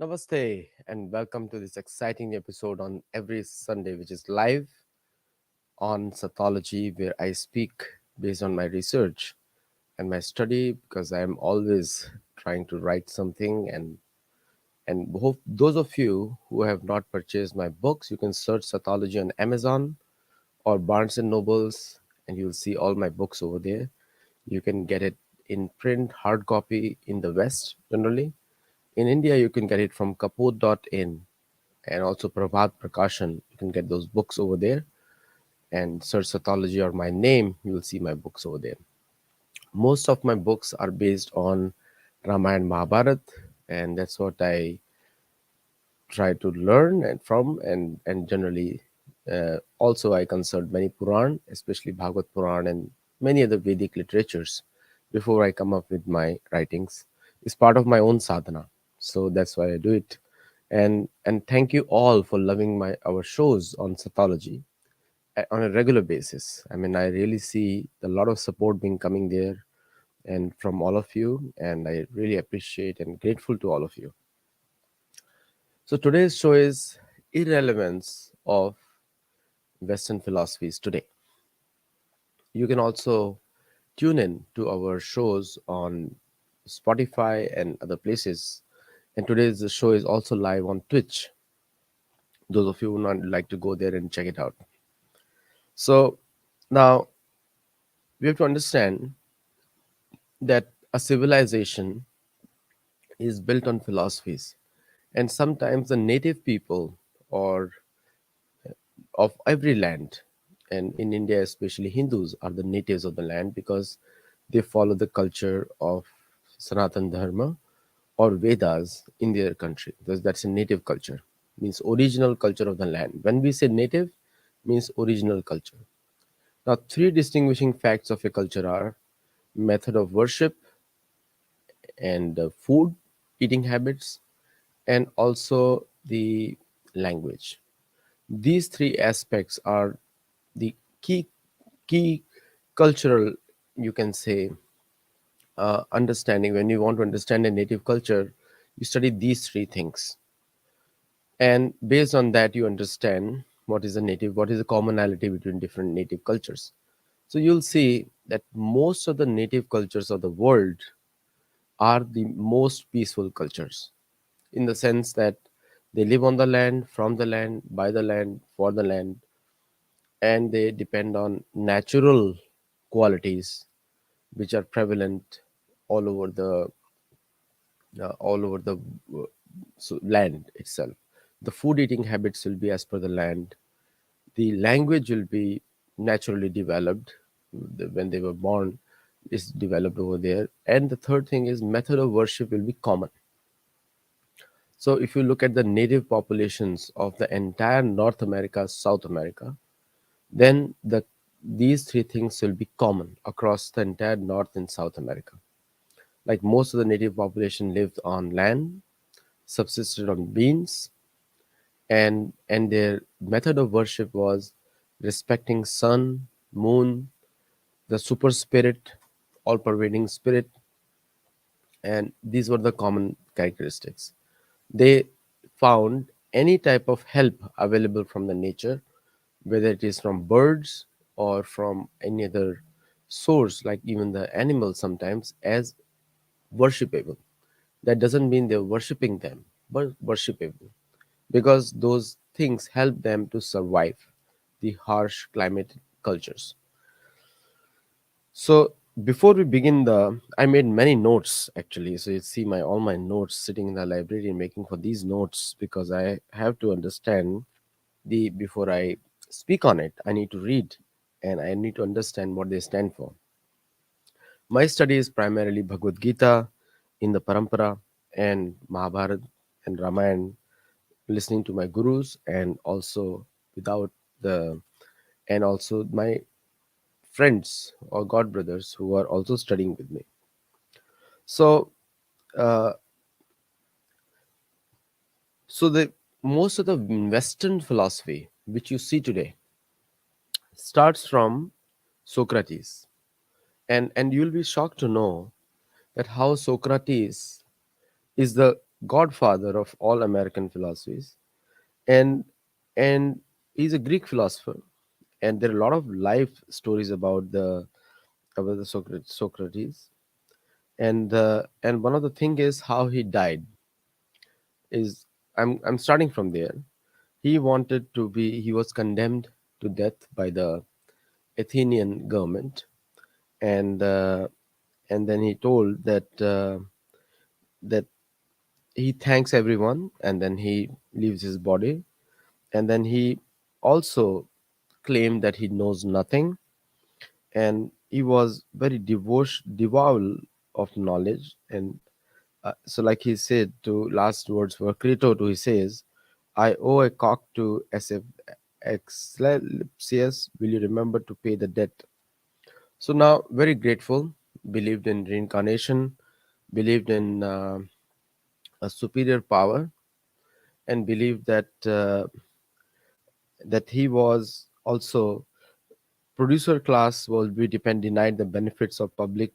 Namaste and welcome to this exciting episode on every Sunday, which is live on Sattology, where I speak based on my research and my study because I am always trying to write something. And hope those of you who have not purchased my books, you can search Sattology on Amazon or Barnes and Nobles, and you'll see all my books over there. You can get it in print, hard copy in the West generally. In India, you can get it from kaput.in and also Prabhat Prakashan. You can get those books over there and search Sattology or my name, you will see my books over there. Most of my books are based on Ramayana Mahabharat, and that's what I try to learn and from and generally also I consult many Puran, especially Bhagavad Puran and many other Vedic literatures before I come up with my writings. It's part of my own sadhana, so that's why I do it. And thank you all for loving my our shows on Sattology on a regular basis. I mean, I really see a lot of support being coming there and from all of you, and I really appreciate and grateful to all of you. So today's show is irrelevance of Western philosophies today. You can also tune in to our shows on Spotify and other places. And today's show is also live on Twitch. Those of you who would not like to go there and check it out. So now we have to understand that a civilization is built on philosophies, and sometimes the native people or of every land, and in India especially Hindus are the natives of the land because they follow the culture of Sanatan Dharma or Vedas in their country. That's a native culture, means original culture of the land. When we say native, means original culture. Now, three distinguishing facts of a culture are method of worship and food, eating habits, and also the language. These three aspects are the key cultural, you can say, understanding. When you want to understand a native culture, you study these three things, and based on that you understand what is a native, what is the commonality between different native cultures. So you'll see that most of the native cultures of the world are the most peaceful cultures, in the sense that they live on the land, from the land, by the land, for the land, and they depend on natural qualities which are prevalent all over the all over the land itself. The food eating habits will be as per the land. The language will be naturally developed when they were born, is developed over there. And the third thing is method of worship will be common. So if you look at the native populations of the entire North America, South America, then these three things will be common across the entire North and South America. Like most of the native population lived on land, subsisted on beans, and their method of worship was respecting sun, moon, the super spirit, all pervading spirit, and these were the common characteristics. They found any type of help available from the nature, whether it is from birds or from any other source, like even the animals sometimes, as worshipable. That doesn't mean they're worshiping them, but worshipable, because those things help them to survive the harsh climate cultures. So before we begin, I made many notes actually. So you see my all my notes sitting in the library and making for these notes, because I have to understand the before I speak on it. I need to read and I need to understand what they stand for. My study is primarily Bhagavad Gita in the Parampara and Mahabharata and Ramayana, listening to my gurus, and also without the and also my friends or god brothers who are also studying with me. So uh, so the most of the Western philosophy which you see today starts from Socrates, and you'll be shocked to know that how Socrates is the godfather of all American philosophies, and and he's a Greek philosopher. And there are a lot of life stories about the Socrates, and one of the thing is how he died. Is I'm starting from there. He was condemned to death by the Athenian government, and and then he told that he thanks everyone, and then he leaves his body, and then he also claimed that he knows nothing, and he was very devout of knowledge. And so, like he said, to last words for Crito, to he says, "I owe a cock to SF Excelsius. Will you remember to pay the debt?" So now, very grateful. Believed in reincarnation, believed in a superior power, and believed that he was also producer class will be denied the benefits of public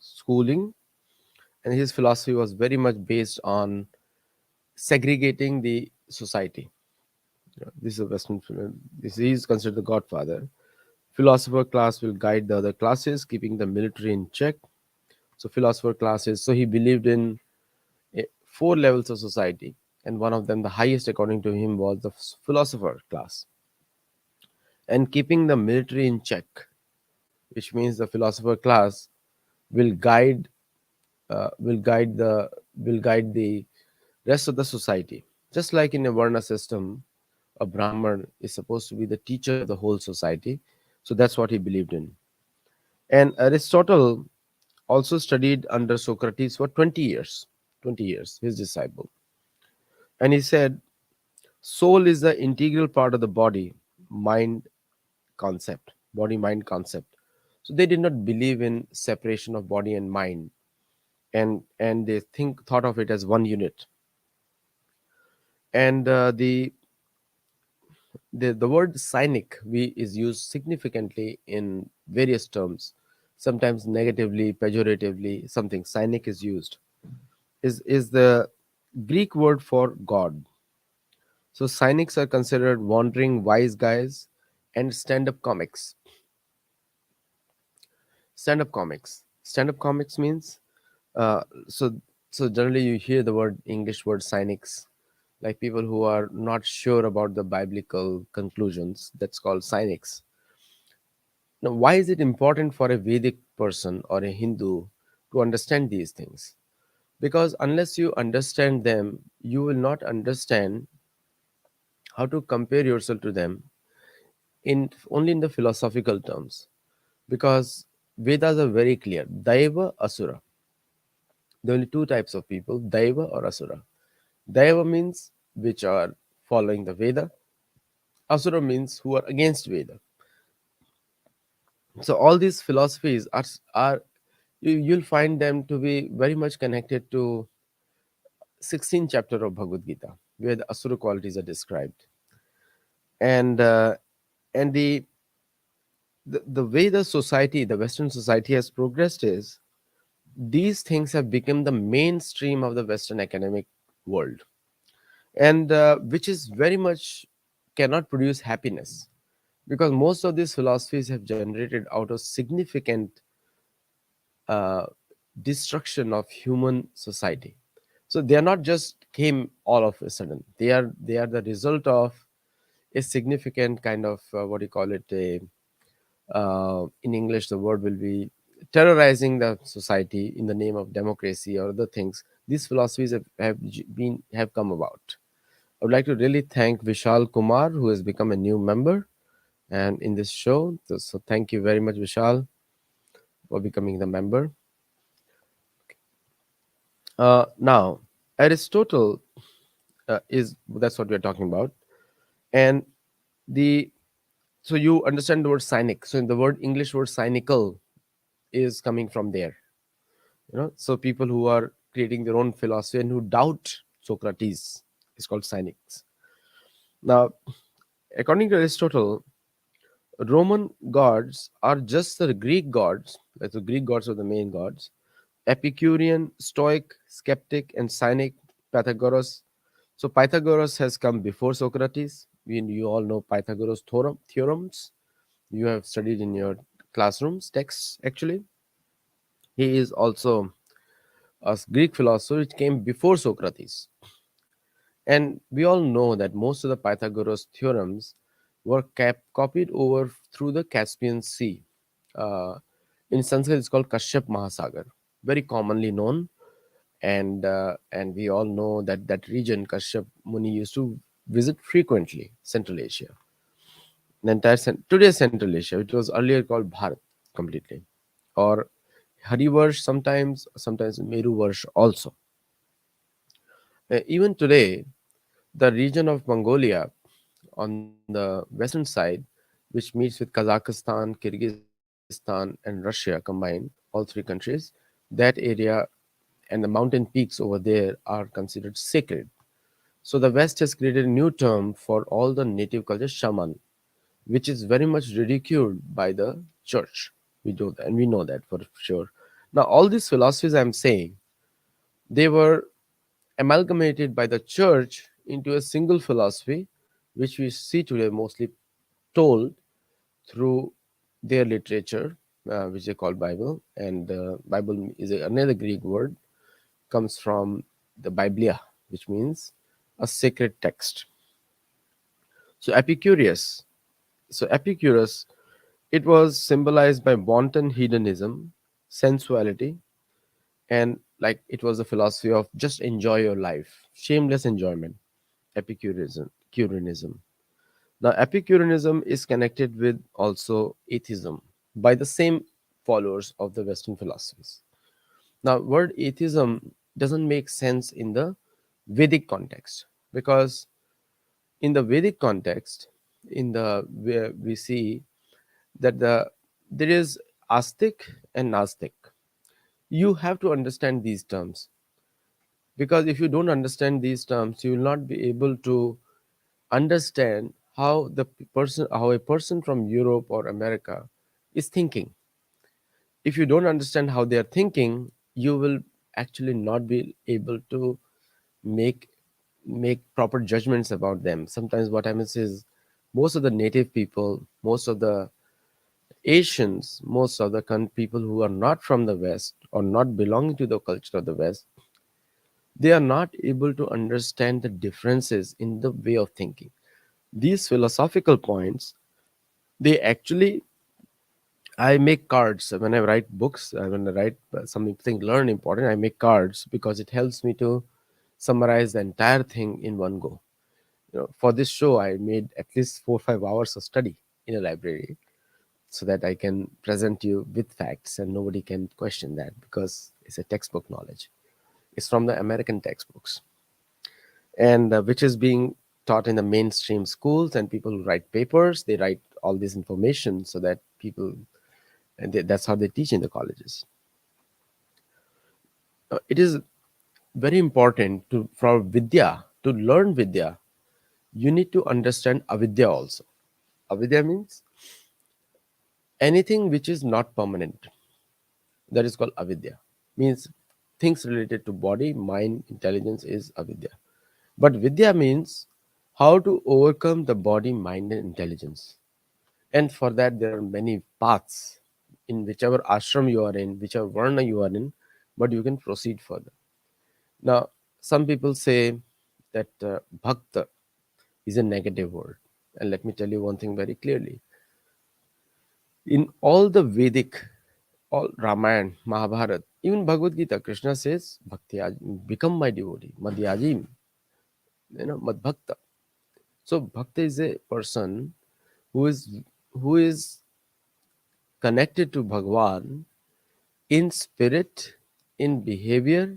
schooling, and his philosophy was very much based on segregating the society. This is a Western. This he is considered the godfather. Philosopher class will guide the other classes, keeping the military in check. So philosopher classes. So he believed in four levels of society, and one of them, the highest according to him, was the philosopher class, and keeping the military in check, which means the philosopher class will guide will guide the rest of the society. Just like in a Varna system, a Brahman is supposed to be the teacher of the whole society. So that's what he believed in. And Aristotle also studied under Socrates for 20 years. 20 years, his disciple. And he said, soul is the integral part of the mind body mind concept. So they did not believe in separation of body and mind, and they thought of it as one unit. And the word cynic we is used significantly in various terms, sometimes negatively, pejoratively. Something cynic is used is the Greek word for God. So cynics are considered wandering wise guys and stand-up comics means uh, so so generally you hear the word English word cynics, like people who are not sure about the biblical conclusions. That's called cynics. Now, why is it important for a Vedic person or a Hindu to understand these things? Because unless you understand them, you will not understand how to compare yourself to them in only in the philosophical terms. Because Vedas are very clear: Daiva, Asura. There are only two types of people: Daiva or Asura. Daiva means which are following the Veda. Asura means who are against Veda. So all these philosophies are you'll find them to be very much connected to 16th chapter of Bhagavad Gita, where the Asura qualities are described. And and the way the society, the Western society, has progressed is these things have become the mainstream of the Western academic world, and which is very much cannot produce happiness, because most of these philosophies have generated out of significant uh, destruction of human society. So they are not just came all of a sudden. They are the result of a significant kind of what do you call it, a in English the word will be terrorizing the society in the name of democracy or other things. These philosophies have come about. I would like to really thank Vishal Kumar, who has become a new member and in this show. So thank you very much, Vishal, for becoming the member. Now, Aristotle is that's what we're talking about, and the so you understand the word cynic. So in the word English word cynical is coming from there. So people who are creating their own philosophy and who doubt Socrates is called cynics. Now, according to Aristotle, Roman gods are just the Greek gods. Like the Greek gods are the main gods, Epicurean, Stoic, Skeptic, and Cynic, Pythagoras. So Pythagoras has come before Socrates. You all know Pythagoras theorems. You have studied in your classrooms texts actually. He is also a Greek philosopher which came before Socrates. And we all know that most of the Pythagoras theorems were copied over through the Caspian Sea. Uh, in Sanskrit, it's called Kashyap Mahasagar, very commonly known. And we all know that that region, Kashyap Muni used to visit frequently, Central Asia, the entire today's Central Asia, which was earlier called Bharat completely, or Harivarsh sometimes Meruvarsh also. Even today, the region of Mongolia on the western side, which meets with Kazakhstan, Kyrgyzstan, and Russia combined, all three countries, that area and the mountain peaks over there are considered sacred. So the West has created a new term for all the native culture, shaman, which is very much ridiculed by the church. We do that, and we know that for sure. Now, all these philosophies I'm saying, they were amalgamated by the church into a single philosophy, which we see today mostly told through their literature, which they call Bible. And Bible is another Greek word, comes from the Biblia, which means a sacred text. So Epicurus, it was symbolized by wanton hedonism, sensuality, and like it was a philosophy of just enjoy your life, shameless enjoyment. Epicureanism. Now, Epicureanism is connected with also atheism by the same followers of the Western philosophies. Now, word atheism doesn't make sense in the Vedic context because in the Vedic context, in the where we see that there is astic and nastic. You have to understand these terms because if you don't understand these terms, you will not be able to understand how a person from Europe or America is thinking. If you don't understand how they are thinking, you will actually not be able to make make proper judgments about them. Sometimes what happens is most of the native people, most of the Asians, most of the people who are not from the West or not belonging to the culture of the West, they are not able to understand the differences in the way of thinking. These philosophical points, they actually, I make cards when I write books. When I write something learn important, I make cards because it helps me to summarize the entire thing in one go. For this show, I made at least 4 or 5 hours of study in a library so that I can present you with facts and nobody can question that because it's a textbook knowledge. It's from the American textbooks, and which is being taught in the mainstream schools, and people who write papers, they write all this information so that people, and that's how they teach in the colleges. It is very important to for vidya to learn vidya. You need to understand avidya also. Avidya means anything which is not permanent. That is called avidya. Means things related to body, mind, intelligence is avidya. But vidya means how to overcome the body, mind, and intelligence. And for that, there are many paths in whichever ashram you are in, whichever varna you are in, but you can proceed further. Now, some people say that bhakta is a negative word. And let me tell you one thing very clearly. In all the Vedic, all Ramayana, Mahabharata, even Bhagavad Gita, Krishna says, Bhakti, become my devotee, Madhyajim, Madbhakta. So Bhakta is a person who is connected to Bhagwan in spirit, in behavior,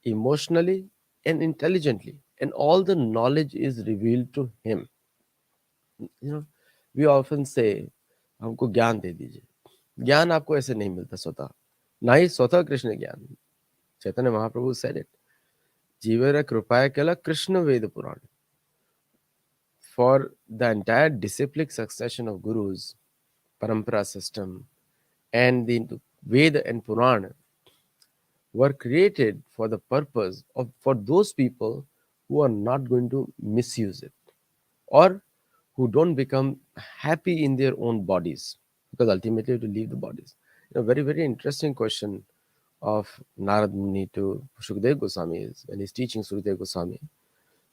emotionally, and intelligently. And all the knowledge is revealed to him. You know, we often say, हमको ज्ञान दे दीजिए. ज्ञान आपको ऐसे नहीं मिलता स्वतः. ना ही स्वतः कृष्ण ज्ञान. Chaitanya Mahaprabhu said it. जीवेर कृपाया केला Krishna Veda Purana. For the entire disciplic succession of gurus, parampara system, and the Veda and Purana, were created for the purpose of for those people who are not going to misuse it, or who don't become happy in their own bodies, because ultimately to leave the bodies. Very, very interesting question of Narad Muni to Shukdev Goswami is when he's teaching Shukdev Goswami.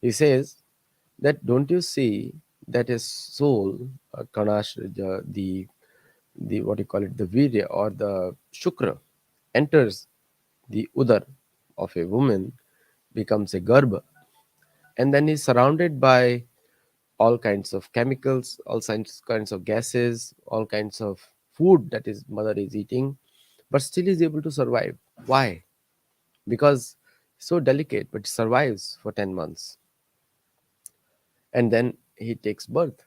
He says that don't you see that his soul, Kanash, the what you call it, the Virya or the Shukra, enters the Udar of a woman, becomes a Garbha, and then he's surrounded by all kinds of chemicals, kinds of gases, all kinds of food that his mother is eating, but still is able to survive. Why? Because he's so delicate, but survives for 10 months. And then he takes birth.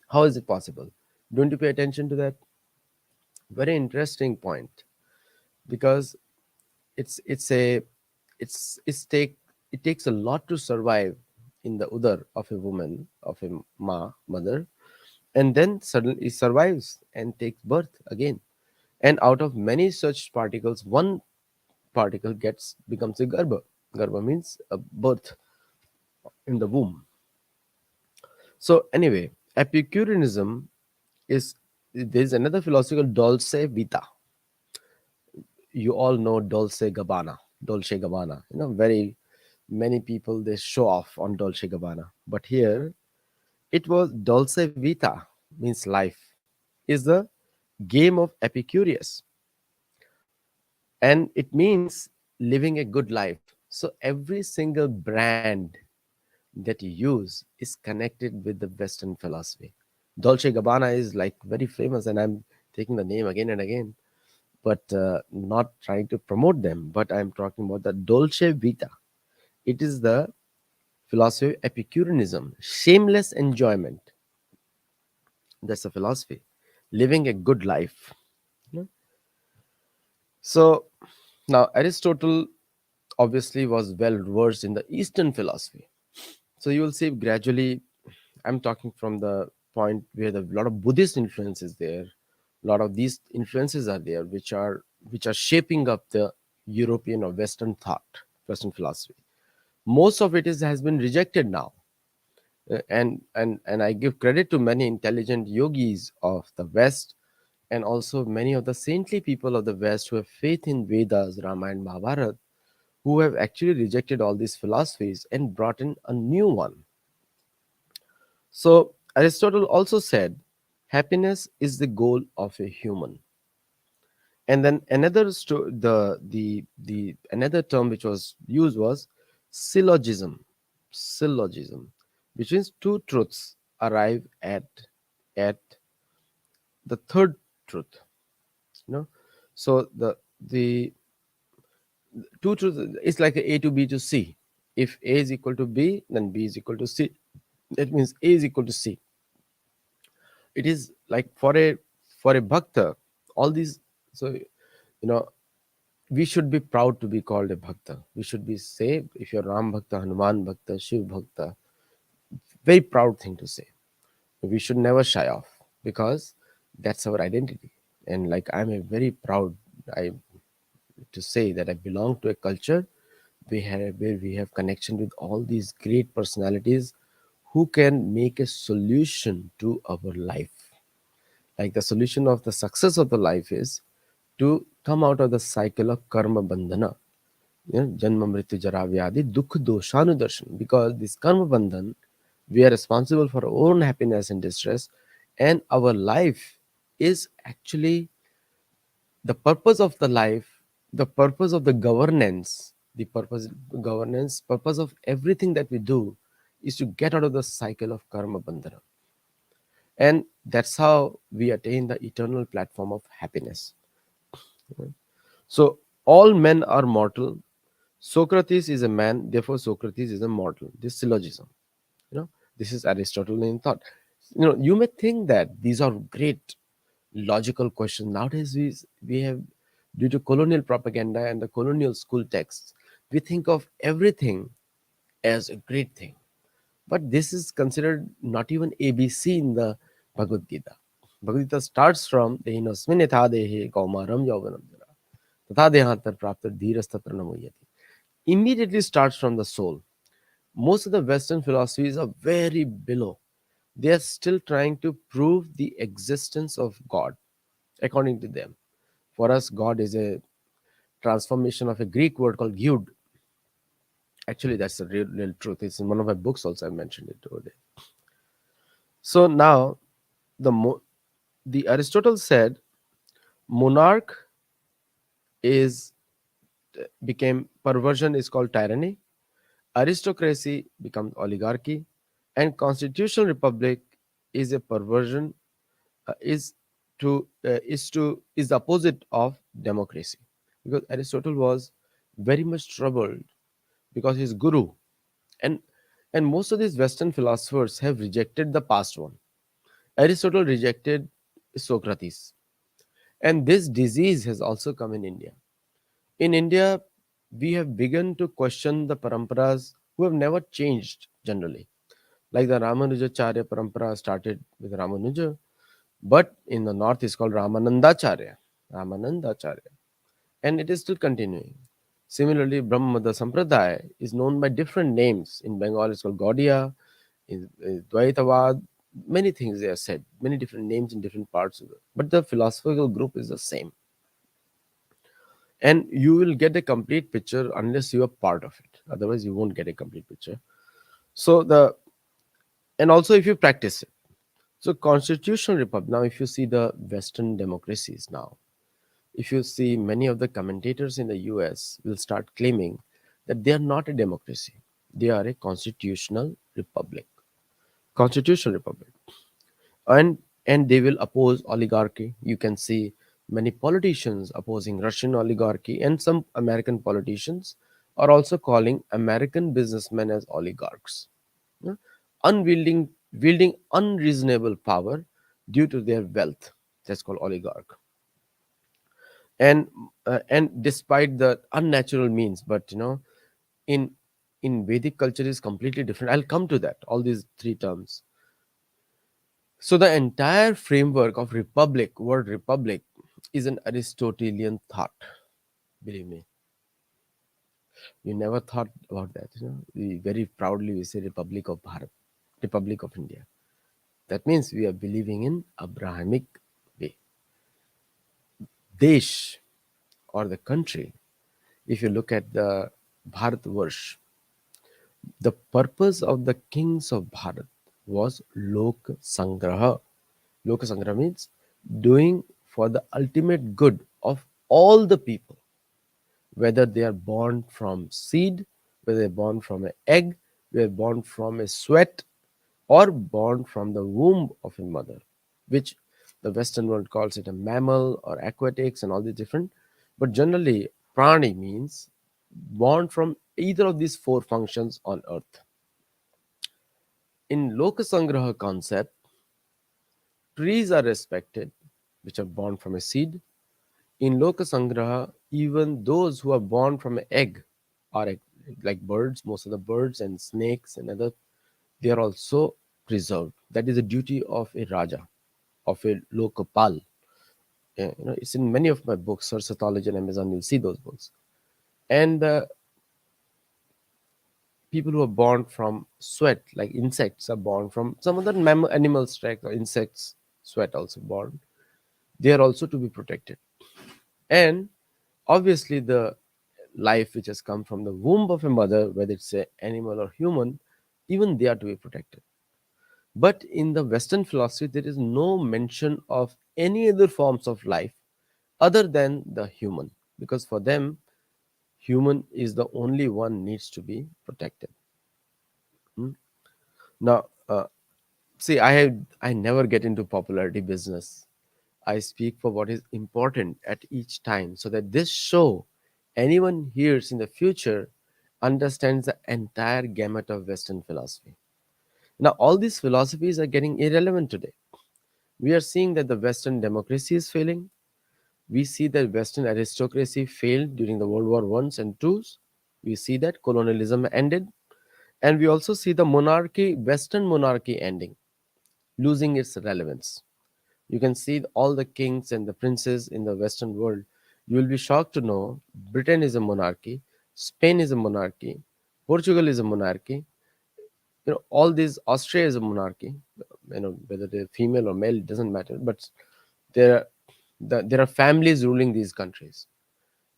How is it possible? Don't you pay attention to that? Very interesting point, because it's a it's take it takes a lot to survive in the udar of a woman, of a mother, and then suddenly it survives and takes birth again, and out of many such particles one particle gets becomes a garba means a birth in the womb. So anyway, Epicureanism is, there's another philosophy called Dolce Vita. You all know Dolce Gabbana. Very many people they show off on Dolce Gabbana, but here it was Dolce Vita, means life, is the game of Epicurus, and it means living a good life. So every single brand that you use is connected with the Western philosophy. Dolce Gabbana is like very famous, and I'm taking the name again and again, but not trying to promote them. But I'm talking about the Dolce Vita. It is the philosophy of Epicureanism, shameless enjoyment. That's a philosophy, living a good life. you know. So now Aristotle obviously was well versed in the Eastern philosophy. So you will see gradually, I'm talking from the point where the lot of Buddhist influence is there. A lot of these influences are there, which are shaping up the European or Western thought, Western philosophy. Most of it is has been rejected now. And I give credit to many intelligent yogis of the West, and also many of the saintly people of the West who have faith in Vedas, Ramayana, Mahabharata, who have actually rejected all these philosophies and brought in a new one. So Aristotle also said, happiness is the goal of a human. And then the another term which was used was syllogism. Syllogism, which means two truths arrive at the third truth. You know, so the two truths is like a to B to C. If A is equal to B, then B is equal to C. That means A is equal to C. It is like for a bhakta, all these. So know we should be proud to be called a bhakta. We should be say, if you're Ram bhakta, Hanuman bhakta, Shiv bhakta, very proud thing to say. We should never shy off, because that's our identity. And like I'm a very proud, I to say that I belong to a culture where we have connection with all these great personalities who can make a solution to our life. Like the solution of the success of the life is to come out of the cycle of karma bandhana. Janma mrityu jara vyadi dukh doshanudarshan. Because this karma bandhan, we are responsible for our own happiness and distress, and our life is actually the purpose of the life, the purpose of the governance, purpose of everything that we do is to get out of the cycle of karma bandhana. And that's how we attain the eternal platform of happiness. So all men are mortal. Socrates is a man, therefore Socrates is a mortal. This syllogism, this is Aristotelian thought. You may think that these are great logical questions. Nowadays, we have, due to colonial propaganda and the colonial school texts, we think of everything as a great thing. But this is considered not even ABC in the Bhagavad Gita. Bhagavad Gita starts from Dehinosmin etha dehe kaumaram yauvanam jara. तथा देहांतर प्राप्त धीरस्तत्र न मुह्यति. Immediately starts from the soul. Most of the Western philosophies are very below. They are still trying to prove the existence of God, according to them. For us, God is a transformation of a Greek word called gyud. Actually, that's the real truth. It's in one of my books also. I mentioned it over there. So now, the Aristotle said monarch is became perversion is called tyranny, aristocracy becomes oligarchy, and constitutional republic is a perversion, is the opposite of democracy, because Aristotle was very much troubled because his guru and most of these Western philosophers have rejected the past one. Aristotle rejected Socrates, and this disease has also come in India. In India, we have begun to question the paramparas who have never changed generally. Like the Ramanujacharya parampara started with Ramanuja, but in the north it's called Ramanandacharya. Ramanandacharya. And it is still continuing. Similarly, Brahmada Sampradaya is known by different names. In Bengal, it's called Gaudiya, in Dvaitavad, many things they are said, many different names in different parts of it. But the philosophical group is the same. And you will get a complete picture unless you are part of it. Otherwise, you won't get a complete picture. So and also if you practice it. So constitutional republic. Now, if you see the Western democracies now, if you see many of the commentators in the US will start claiming that they are not a democracy. They are a constitutional republic. Constitutional republic. And they will oppose oligarchy. You can see many politicians opposing Russian oligarchy, and some American politicians are also calling American businessmen as oligarchs. Yeah? Wielding unreasonable power due to their wealth. That's called oligarch. And despite the unnatural means, but in Vedic culture is completely different. I'll come to that, all these three terms. So the entire framework of word republic, is an Aristotelian thought. Believe me, you never thought about that. We very proudly we say Republic of Bharat, Republic of India. That means we are believing in Abrahamic way. Desh, or the country. If you look at the Bharatvarsh, the purpose of the kings of Bharat was Lok Sangraha. Lok Sangraha means doing for the ultimate good of all the people, whether they are born from seed, whether they're born from an egg, whether they're born from a sweat, or born from the womb of a mother, which the Western world calls it a mammal or aquatics and all these different. But generally, prani means born from either of these four functions on earth. In Lokasangraha concept, trees are respected, which are born from a seed. In Lokasangraha, even those who are born from an egg are like birds, most of the birds and snakes and other, they are also preserved. That is a duty of a Raja, of a Lokapal. It's in many of my books, Sir Sattology and Amazon, you'll see those books. And people who are born from sweat, like insects, are born from some other animals, right? Or insects, sweat also born. They are also to be protected. And obviously, the life which has come from the womb of a mother, whether it's an animal or human, even they are to be protected. But in the Western philosophy, there is no mention of any other forms of life other than the human, because for them, human is the only one needs to be protected. Hmm? Now, see, I never get into popularity business. I speak for what is important at each time, so that this show, anyone hears in the future, understands the entire gamut of Western philosophy. Now, all these philosophies are getting irrelevant today. We are seeing that the Western democracy is failing. We see that Western aristocracy failed during the World War Ones and Twos. We see that colonialism ended, and we also see the monarchy, Western monarchy, ending, losing its relevance. You can see all the kings and the princes in the Western world. You will be shocked to know Britain is a monarchy, Spain is a monarchy, Portugal is a monarchy. All these, Austria is a monarchy. Whether they're female or male, it doesn't matter. But there, there are families ruling these countries,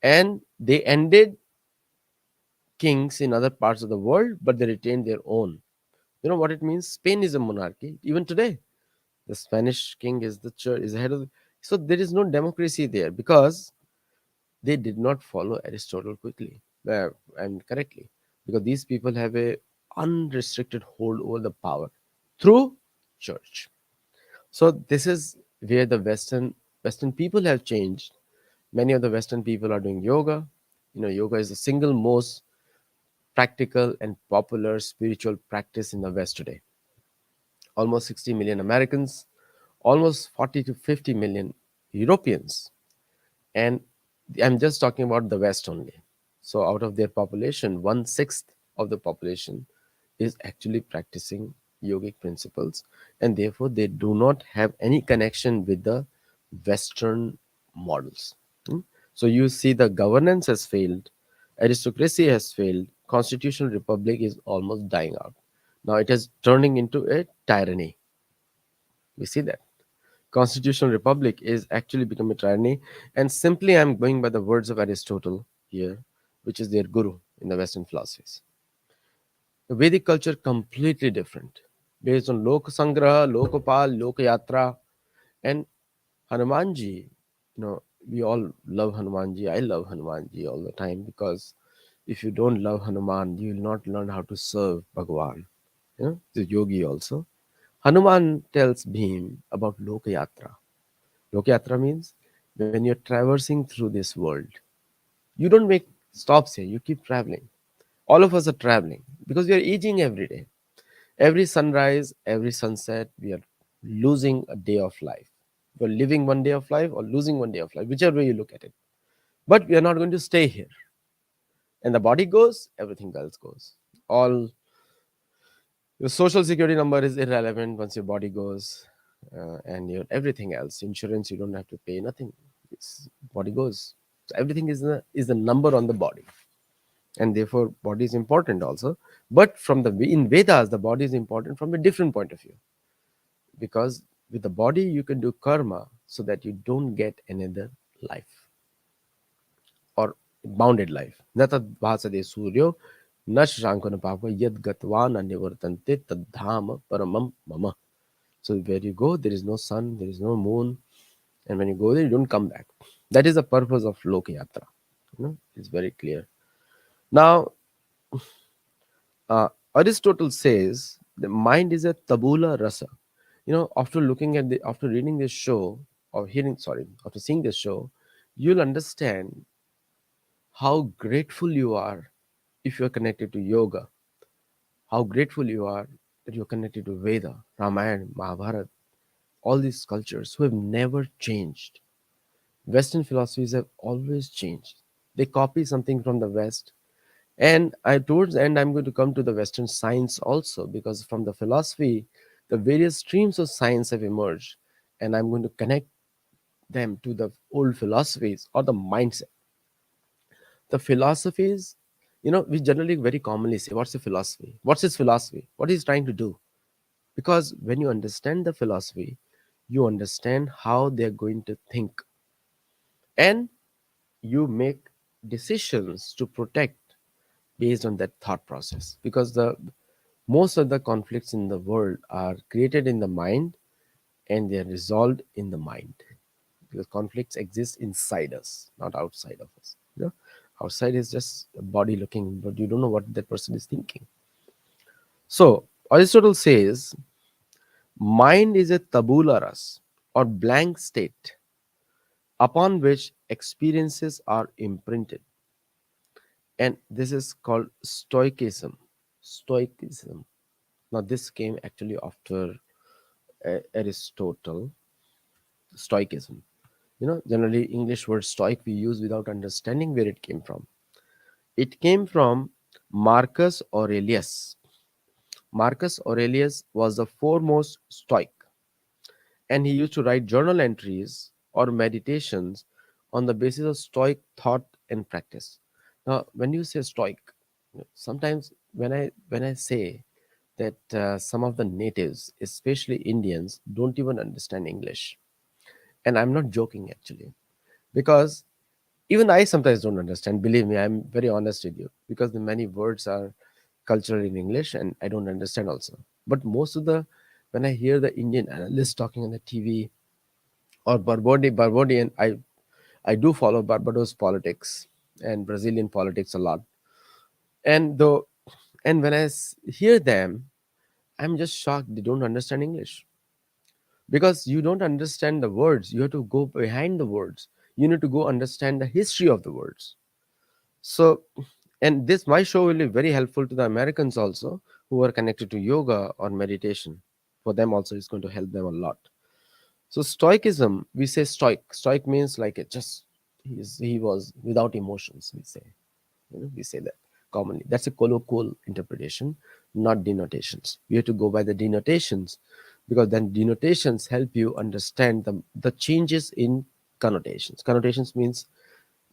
and they ended kings in other parts of the world, but they retained their own. You know what it means? Spain is a monarchy even today. The Spanish king is the church, is the head of the, so there is no democracy there because they did not follow Aristotle quickly and correctly, because these people have a unrestricted hold over the power through church. So this is where the Western people have changed. Many of the Western people are doing yoga. Yoga is the single most practical and popular spiritual practice in the West today. Almost 60 million Americans, almost 40 to 50 million Europeans, and I'm just talking about the West only. So out of their population, 1/6 of the population is actually practicing yogic principles, and therefore they do not have any connection with the Western models. Hmm? So you see, the governance has failed, aristocracy has failed, constitutional republic is almost dying out. Now it is turning into a tyranny. We see that constitutional republic is actually become a tyranny. And simply I'm going by the words of Aristotle here, which is their guru in the Western philosophies. The Vedic culture completely different, based on Lok Sangraha, Lokapal, Lokayatra, and Hanumanji. We all love Hanumanji. I love Hanumanji all the time, because if you don't love Hanuman, you will not learn how to serve Bhagwan. The yogi also. Hanuman tells Bhim about Lokayatra. Lokayatra means when you're traversing through this world, you don't make stops here, you keep traveling. All of us are traveling because we are aging every day. Every sunrise, every sunset, we are losing a day of life. We're living one day of life or losing one day of life, whichever way you look at it. But we are not going to stay here. And the body goes, everything else goes. All your social security number is irrelevant once your body goes, and your everything else, insurance, you don't have to pay nothing. It's body goes. So everything is the number on the body, and therefore body is important also. But from the in Vedas, the body is important from a different point of view, because with the body you can do karma so that you don't get another life or bounded life. Natad bhasade suryo nash shankana papa yad gatvan anyavartante tadhama paramam mama. So where you go, there is no sun, there is no moon, and when you go there, you don't come back. That is the purpose of Lokayatra. It's very clear. Now, Aristotle says the mind is a tabula rasa. After reading this show, or hearing, sorry, after seeing this show, you'll understand how grateful you are if you're connected to yoga, how grateful you are that you're connected to Veda, Ramayana, Mahabharata, all these cultures who have never changed. Western philosophies have always changed. They copy something from the West. And towards the end, I'm going to come to the Western science also, because from the philosophy, the various streams of science have emerged. And I'm going to connect them to the old philosophies or the mindset. The philosophies, we generally very commonly say, what's a philosophy? What's his philosophy? What he's trying to do? Because when you understand the philosophy, you understand how they're going to think. And you make decisions to protect based on that thought process, because the most of the conflicts in the world are created in the mind, and they are resolved in the mind, because conflicts exist inside us, not outside of us. Outside is just a body looking, but you don't know what that person is thinking. So Aristotle says mind is a tabula ras, or blank state, upon which experiences are imprinted, and this is called stoicism. Now this came actually after Aristotle. Stoicism, generally English word stoic we use without understanding where it came from. It came from Marcus Aurelius. Marcus Aurelius was the foremost stoic, and he used to write journal entries or meditations on the basis of Stoic thought and practice. Now, when you say Stoic, sometimes when I say that some of the natives, especially Indians, don't even understand English, and I'm not joking actually, because even I sometimes don't understand. Believe me, I'm very honest with you, because the many words are cultural in English, and I don't understand also. But most of the when I hear the Indian analysts talking on the TV or Barbadian, I do follow Barbados politics and Brazilian politics a lot. And though, and when hear them, I'm just shocked they don't understand English, because you don't understand the words. You have to go behind the words. You need to go understand the history of the words. So, and this my show will be very helpful to the Americans also who are connected to yoga or meditation. For them also, it's going to help them a lot. So Stoicism, we say Stoic. Stoic means like it just he was without emotions. We say, we say that commonly. That's a colloquial interpretation, not denotations. We have to go by the denotations, because then denotations help you understand the changes in connotations. Connotations means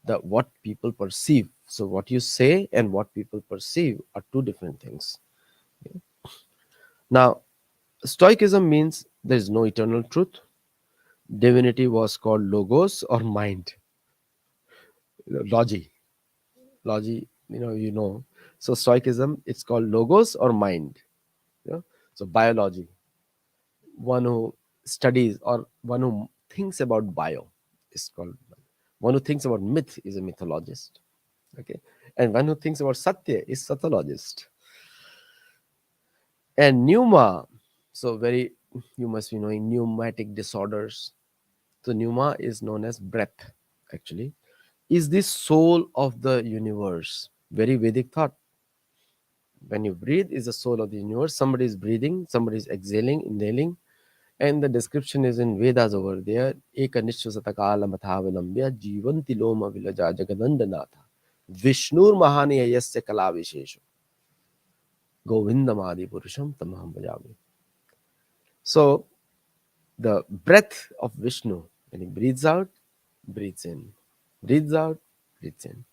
the what people perceive. So what you say and what people perceive are two different things. Now, Stoicism means there is no eternal truth. Divinity was called logos or mind. Logi, logi. So Stoicism, it's called logos or mind. You know? So biology, one who studies or one who thinks about bio is called. One who thinks about myth is a mythologist. Okay, and one who thinks about satya is Sattologist. And pneuma, so very, you must be knowing pneumatic disorders. So pneuma is known as breath, actually, is the soul of the universe. Very Vedic thought. When you breathe, is the soul of the universe. Somebody is breathing, somebody is exhaling, inhaling, and the description is in Vedas over there. Eka nishvasatakala mathavilambya jivanti loma vilaja jagadandanatha Vishnur mahani yasya kala visheshu govindamadi purusham tamaham bhajami. So the breath of Vishnu, when he breathes out, breathes in, breathes out, breathes in.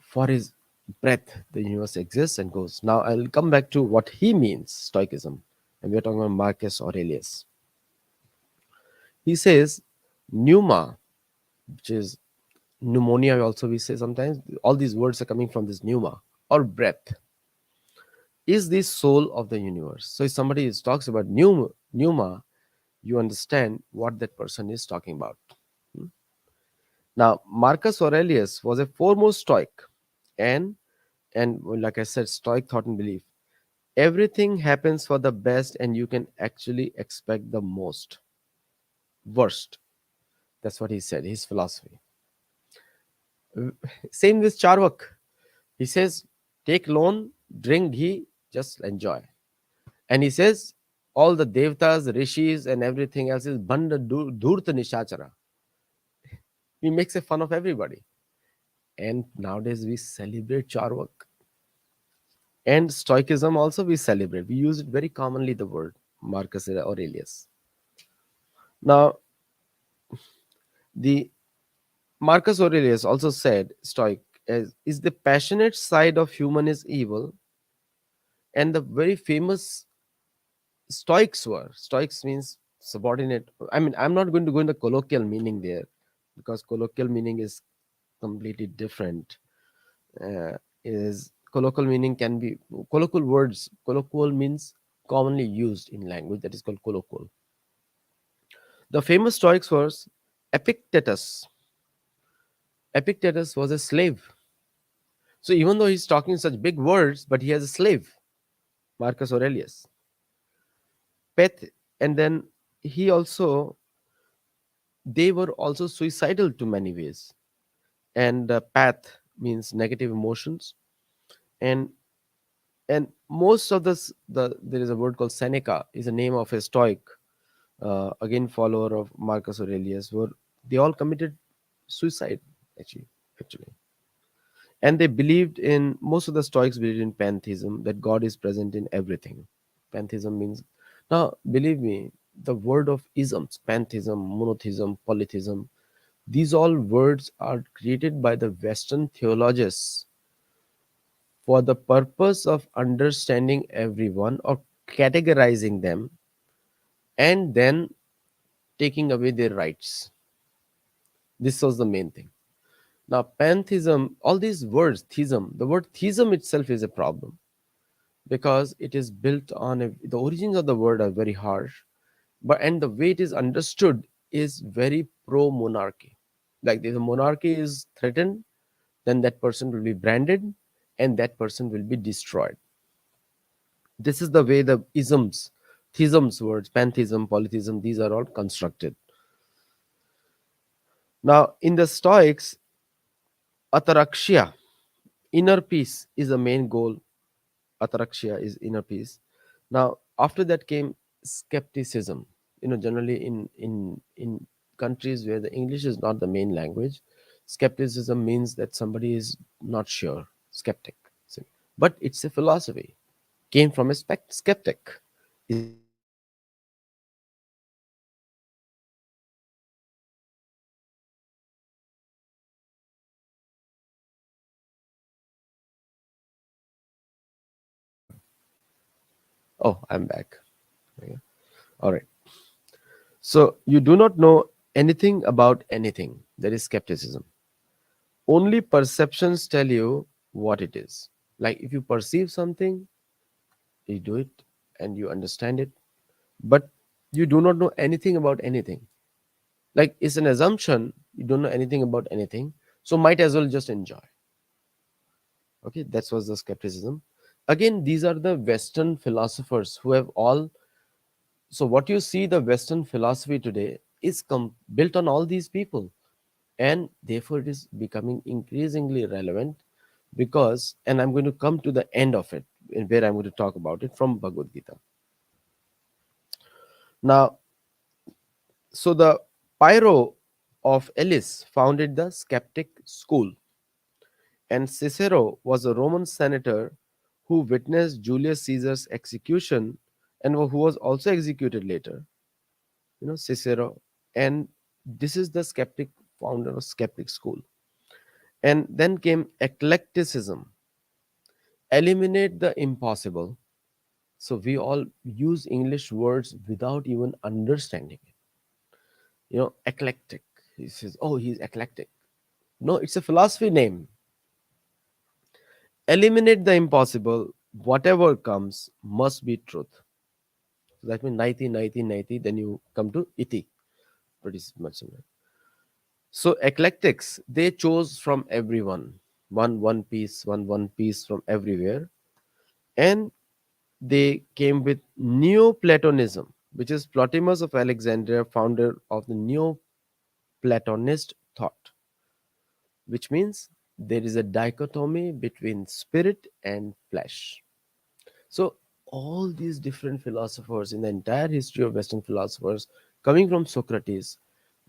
For his breath, the universe exists and goes. Now I'll come back to what he means, Stoicism. And we're talking about Marcus Aurelius. He says, pneuma, which is pneumonia, also we say sometimes, all these words are coming from this pneuma or breath, is the soul of the universe. So if somebody talks about pneuma, you understand what that person is talking about. Hmm? Now, Marcus Aurelius was a foremost Stoic, and like I said, Stoic thought and belief. Everything happens for the best, and you can actually expect the most worst. That's what he said. His philosophy. Same with Charvak. He says, take loan, drink ghee, just enjoy. And he says, all the devtas, rishis, and everything else is banda dhurta nishachara. He makes a fun of everybody. And nowadays we celebrate Charvak. And Stoicism also we celebrate. We use it very commonly, the word Marcus Aurelius. Now, the Marcus Aurelius also said Stoic is the passionate side of human is evil, and the very famous Stoics were. Stoics means subordinate. I mean, I'm not going to go into colloquial meaning there, because colloquial meaning is completely different. Is colloquial meaning can be colloquial words. Colloquial means commonly used in language, that is called colloquial. The famous Stoics was Epictetus. Epictetus was a slave. So even though he's talking such big words, but he has a slave, Marcus Aurelius. Peth, and then he also, they were also suicidal to many ways. And path means negative emotions. And most of the there is a word called Seneca, is a name of a Stoic, again follower of Marcus Aurelius, were they all committed suicide actually. And they believed in, most of the Stoics believed in pantheism, that God is present in everything. Pantheism means, now believe me, the word of isms, pantheism, monotheism, polytheism, These all words are created by the Western theologians for the purpose of understanding everyone or categorizing them and then taking away their rights. This was the main thing. Now, pantheism, all these words, theism, the word theism itself is a problem because it is built on the origins of the word are very harsh, but and the way it is understood is very pro monarchy. Like if the monarchy is threatened, then that person will be branded and that person will be destroyed. This is the way the isms, theisms words, pantheism, polytheism, these are all constructed. Now, in the Stoics, ataraxia, inner peace is the main goal. Ataraxia is inner peace. Now, after that came skepticism. Generally in countries where the English is not the main language, skepticism means that somebody is not sure, skeptic. But it's a philosophy, came from a skeptic. Is it possible that skepticism is oh, I'm back. Okay. All right. So you do not know anything about anything. That is skepticism. Only perceptions tell you what it is. Like if you perceive something, you do it and you understand it, but you do not know anything about anything. Like it's an assumption, you don't know anything about anything, so might as well just enjoy. Okay, that was the skepticism. Again, these are the Western philosophers who have all. So what you see, the Western philosophy today is built on all these people, and therefore it is becoming increasingly relevant because, and I'm going to come to the end of it, where I'm going to talk about it from Bhagavad Gita. Now, so the Pyrrho of Elis founded the skeptic school, and Cicero was a Roman senator who witnessed Julius Caesar's execution and who was also executed later. Cicero, and this is the skeptic founder of skeptic school. And then came eclecticism, eliminate the impossible. So we all use English words without even understanding it. Eclectic. He says, oh, he's eclectic. No, it's a philosophy name. Eliminate the impossible. Whatever comes must be truth. So that means 90, 90, 90. Then you come to iti. Pretty much similar. So eclectics, they chose from everyone. One piece, one piece from everywhere. And they came with Neoplatonism, which is Plotinus of Alexandria, founder of the Neoplatonist thought, which means there is a dichotomy between spirit and flesh. So, all these different philosophers in the entire history of Western philosophers, coming from Socrates,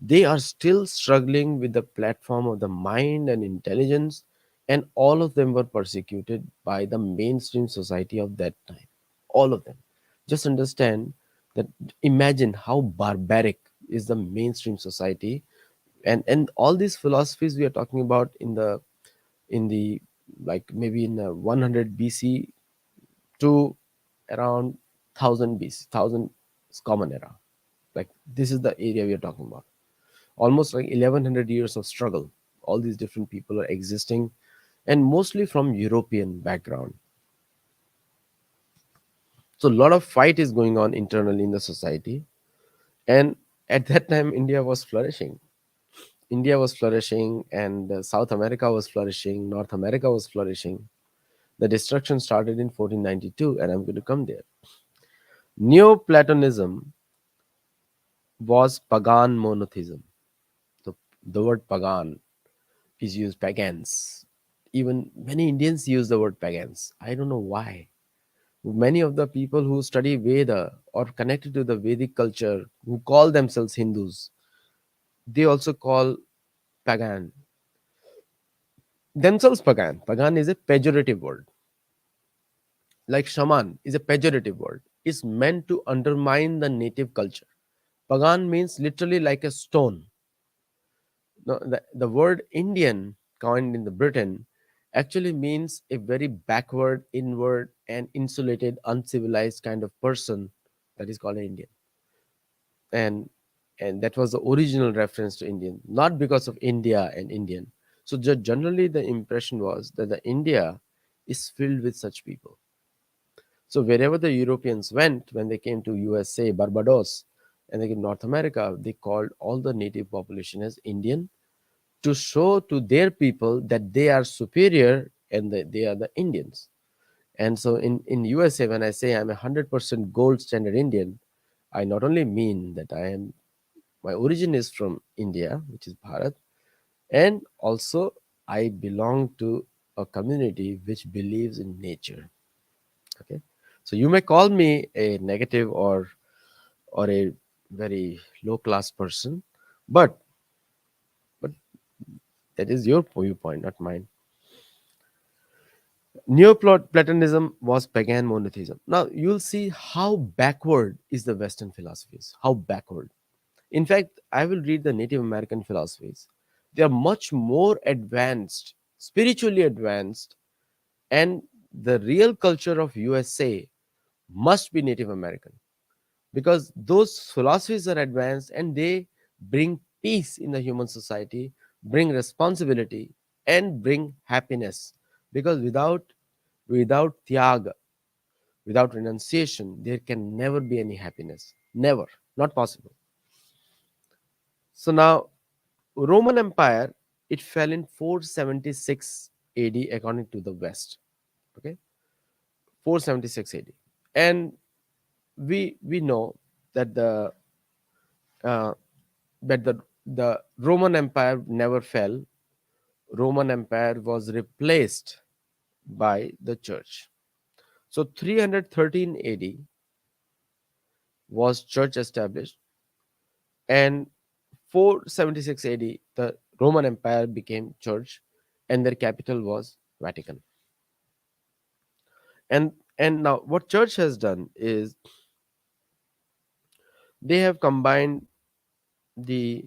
they are still struggling with the platform of the mind and intelligence, and all of them were persecuted by the mainstream society of that time. All of them. Just understand that, imagine how barbaric is the mainstream society, and all these philosophies we are talking about in the like maybe in 100 BC to around 1000 BC, 1000 is common era. Like this is the area we are talking about. Almost like 1100 years of struggle. All these different people are existing, and mostly from European background. So a lot of fight is going on internally in the society, and at that time India was flourishing. India was flourishing, and South America was flourishing. North America was flourishing. The destruction started in 1492, and I'm going to come there. Neoplatonism was pagan monotheism. The word pagan is used, pagans. Even many Indians use the word pagans. I don't know why. Many of the people who study Veda or connected to the Vedic culture, who call themselves Hindus, they also call pagan themselves pagan. Pagan is a pejorative word. Like shaman is a pejorative word. It's meant to undermine the native culture. Pagan means literally like a stone. No, the word Indian, coined in the Britain, actually means a very backward, inward, and insulated, uncivilized kind of person. That is called an Indian. And that was the original reference to Indian, not because of India and Indian. So generally, the impression was that the India is filled with such people. So wherever the Europeans went, when they came to USA, Barbados, and they came to North America, they called all the native population as Indian, to show to their people that they are superior and that they are the Indians. And so in USA, when I say I'm 100% gold standard Indian, I not only mean that my origin is from India, which is Bharat, and also I belong to a community which believes in nature. Okay, so you may call me a negative or a very low class person, but but that is your viewpoint, not mine. Neoplatonism was pagan monotheism. Now you'll see how backward is the Western philosophies. How backward. In fact, I will read the Native American philosophies. They are much more advanced, spiritually advanced, and the real culture of USA must be Native American, because those philosophies are advanced and they bring peace in the human society, bring responsibility, and bring happiness. Because without tyaga, without renunciation, there can never be any happiness. Never, not possible. So now, Roman Empire, it fell in 476 AD according to the West. Okay, 476 AD, and we know that uh, the Roman Empire never fell. Roman Empire was replaced by the church. So 313 AD was church established, and 476 AD the Roman Empire became church, and their capital was Vatican. And now what church has done is they have combined the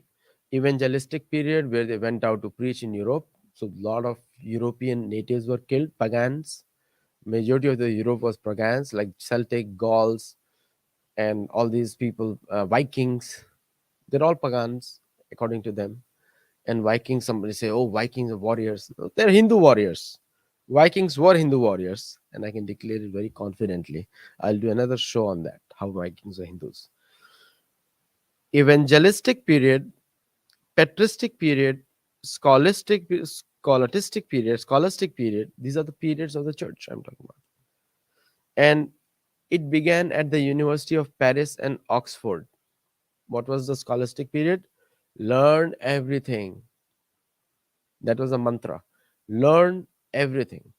evangelistic period where they went out to preach in Europe. So a lot of European natives were killed, pagans. Majority of the Europe was pagans, like Celtic, Gauls, and all these people, Vikings. They're all pagans according to them. And Vikings, somebody say, oh, Vikings are warriors. No, they're Hindu warriors. Vikings were Hindu warriors, and I can declare it very confidently. I'll do another show on that, how Vikings are Hindus. Evangelistic period, patristic period, scholastic period. These are the periods of the church I'm talking about. And it began at the University of Paris and Oxford. What was the scholastic period? Learn everything. That was a mantra. Learn everything.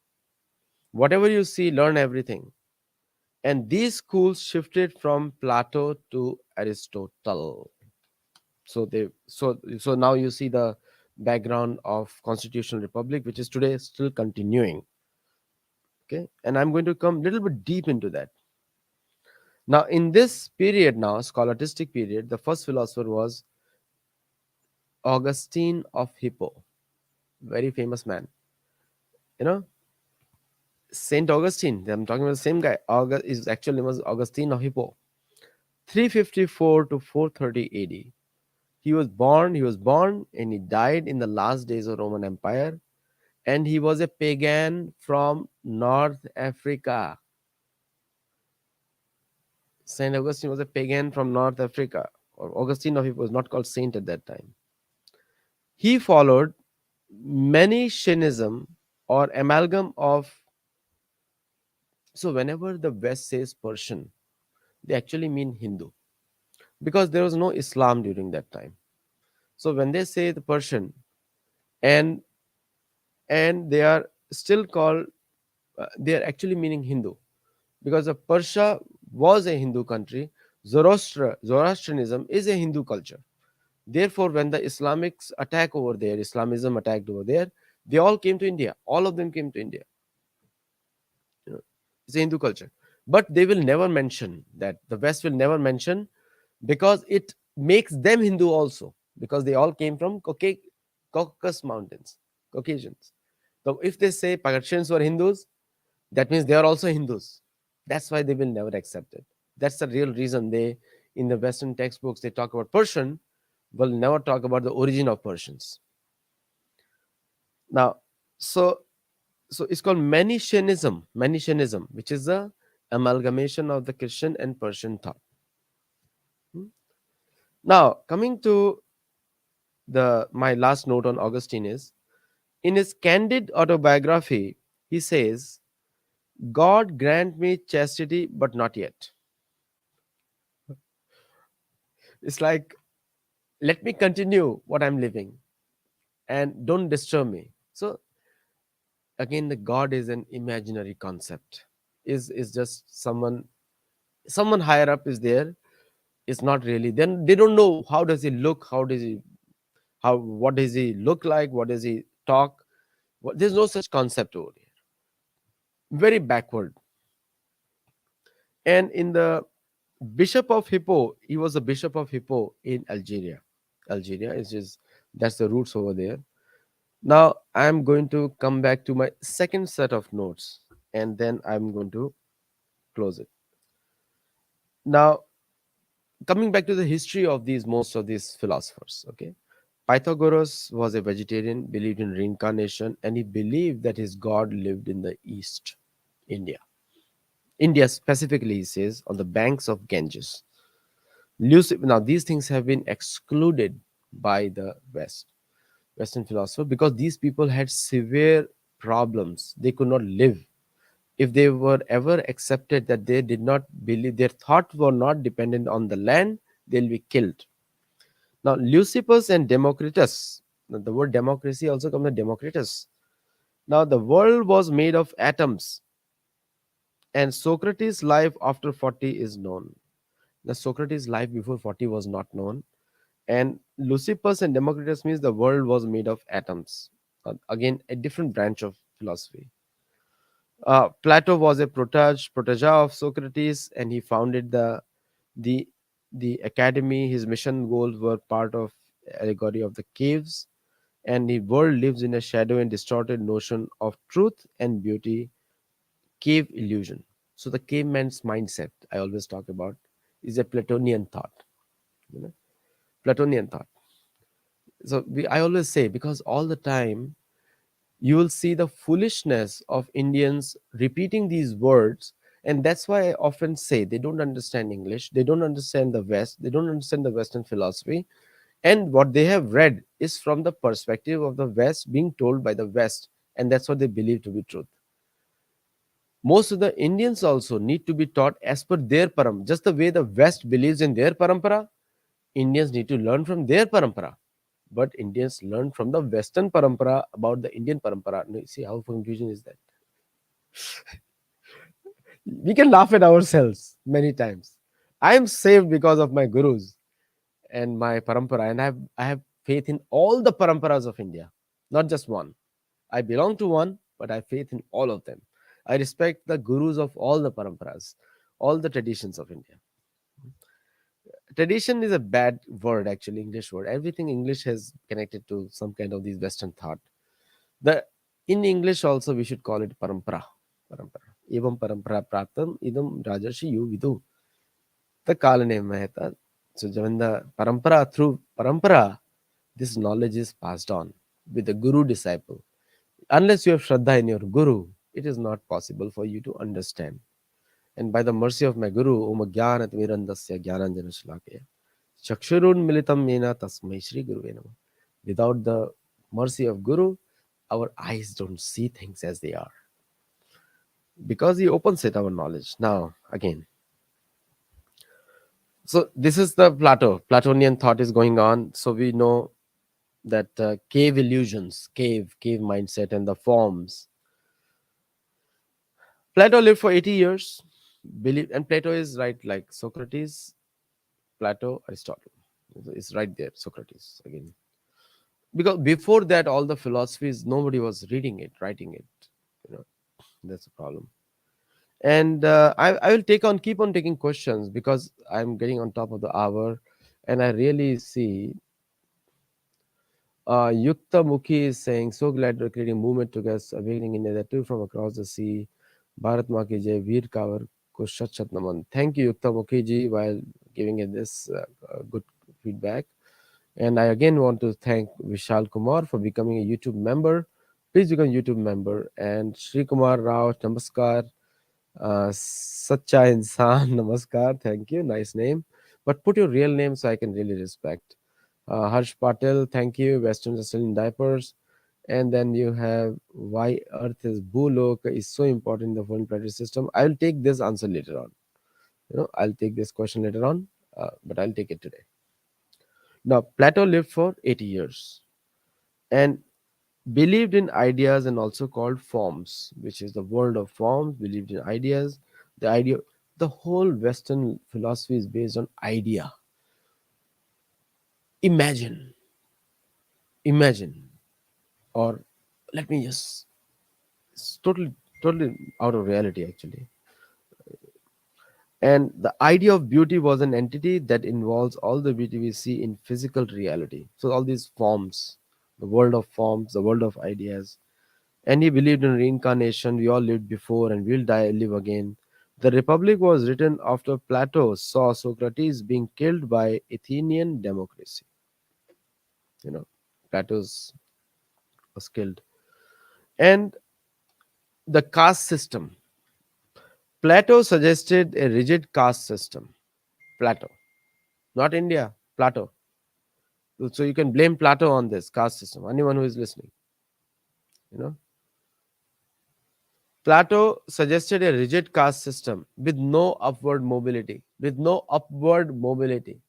Whatever you see, learn everything. And these schools shifted from Plato to Aristotle. So now you see the background of constitutional republic, which is today still continuing. Okay, and I'm going to come a little bit deep into that. Now in this period, now scholastic period, the first philosopher was Augustine of Hippo, very famous man. You know, Saint Augustine. I'm talking about the same guy. August is actual name was Augustine of Hippo. 354 to 430 AD. He was born and he died in the last days of Roman Empire, and he was a pagan from North Africa. Saint Augustine was a pagan from North Africa, or Augustine of Hippo was not called saint at that time. He followed manichaeism, or amalgam of. So whenever the West says Persian, they actually mean Hindu, because there was no Islam during that time. So when they say the Persian, and they are still called, they are actually meaning Hindu, because Persia was a Hindu country. Zoroastrianism is a Hindu culture. Therefore, when the Islamics attack over there, Islamism attacked over there, they all came to India. All of them came to India. You know, it's a Hindu culture, but they will never mention that. The West will never mention, because it makes them Hindu also, because they all came from, okay, Caucasus Mountains, Caucasians. So if they say Persians were Hindus, that means they are also Hindus. That's why they will never accept it. That's the real reason they, in the Western textbooks, they talk about Persian, will never talk about the origin of Persians. Now, so so it's called Manichaeism, which is a amalgamation of the Christian and Persian thought. Hmm? Now, coming to the my last note on Augustine is in his candid autobiography, he says, God grant me chastity, but not yet. It's like, let me continue what I'm living and don't disturb me. So again, the God is an imaginary concept. Is just someone higher up is there. It's not really. Then they don't know how does he look, what does he look like, what does he talk. There's no such concept over here. Very backward. And in the Bishop of Hippo, he was the Bishop of Hippo in Algeria. Algeria is just that's the roots over there. Now I'm going to come back to my second set of notes and then I'm going to close it. Now, coming back to the history of these most of these philosophers, okay. Pythagoras was a vegetarian, believed in reincarnation, and he believed that his god lived in the East, India. India specifically, he says, on the banks of Ganges. Now, these things have been excluded by the Western philosopher, because these people had severe problems. They could not live. If they were ever accepted that they did not believe, their thoughts were not dependent on the land, they'll be killed. Now, Leucippus and Democritus, now the word democracy also comes from Democritus. Now, the world was made of atoms, and Socrates' life after 40 is known. Now, Socrates' life before 40 was not known. And Leucippus and Democritus means the world was made of atoms. Again, a different branch of philosophy. Plato was a protege of Socrates, and he founded the the academy. His mission goals were part of allegory of the caves, and the world lives in a shadow and distorted notion of truth and beauty, cave illusion. So the caveman's mindset I always talk about is a Platonian thought. You know, Platonian thought. So I always say, because all the time you will see the foolishness of Indians repeating these words. And that's why I often say they don't understand English, they don't understand the West, they don't understand the Western philosophy. And what they have read is from the perspective of the West being told by the West. And that's what they believe to be truth. Most of the Indians also need to be taught as per their param. Just the way the West believes in their parampara, Indians need to learn from their parampara. But Indians learn from the Western parampara about the Indian parampara. Now, see how confusion is that? We can laugh at ourselves many times. I am saved because of my gurus and my parampara, and I have faith in all the paramparas of India, not just one. I belong to one, but I have faith in all of them. I respect the gurus of all the paramparas, all the traditions of India. Tradition is a bad word, actually, English word. Everything English has connected to some kind of these Western thought. The in English also we should call it parampara. Parampara. Evam parampara praptam idam rajarshi yu vidu. The Kalane Mehta. So when the parampara, through parampara, this knowledge is passed on with the guru disciple. Unless you have Shraddha in your guru, it is not possible for you to understand. And by the mercy of my guru, Om Jnanat Mirandasya Jnananjana Shalakaya, Chakshurun Militam Mena Tasmai Shri Guru Venama. Without the mercy of Guru, our eyes don't see things as they are, because he opens it our knowledge. Now, again, so this is the Platonian thought is going on. So we know that cave illusions, cave mindset, and the forms. Plato lived for 80 years. Believe, and Plato is right, like Socrates, Plato, Aristotle. It's right there, Socrates again. Because before that, all the philosophies, nobody was reading it, writing it. You know, that's a problem. And I will keep on taking questions, because I'm getting on top of the hour, and I really see Yukta Mukhi is saying, so glad you're creating movement together, awakening India, that too from across the sea. Bharat Maa ki Jai, Veer Kavar ko Shat Shat Naman. Thank you, Yukta Mukhi ji, while giving it this good feedback. And I again want to thank Vishal Kumar for becoming a YouTube member. Please become a YouTube member. And Shri Kumar Rao, Namaskar. Sacha Insan, Namaskar. Thank you. Nice name. But put your real name so I can really respect. Harsh Patel, thank you. Westerns are still in diapers. And then you have why Earth is Bhuloka is so important in the foreign planetary system. I'll take this answer later on. I'll take this question later on, but I'll take it today. Now, Plato lived for 80 years and believed in ideas and also called forms, which is the world of forms, believed in ideas. The idea, the whole Western philosophy is based on idea. Imagine, imagine, or let me just, it's totally out of reality actually. And the idea of beauty was an entity that involves all the beauty we see in physical reality. So all these forms, the world of forms, the world of ideas. And he believed in reincarnation. We all lived before and we'll die, live again. The Republic was written after Plato saw Socrates being killed by Athenian democracy. You know, Plato's was killed. And the caste system. Plato suggested a rigid caste system. Plato, not India. Plato. So you can blame Plato on this caste system. Anyone who is listening, you know, Plato suggested a rigid caste system with no upward mobility. With no upward mobility.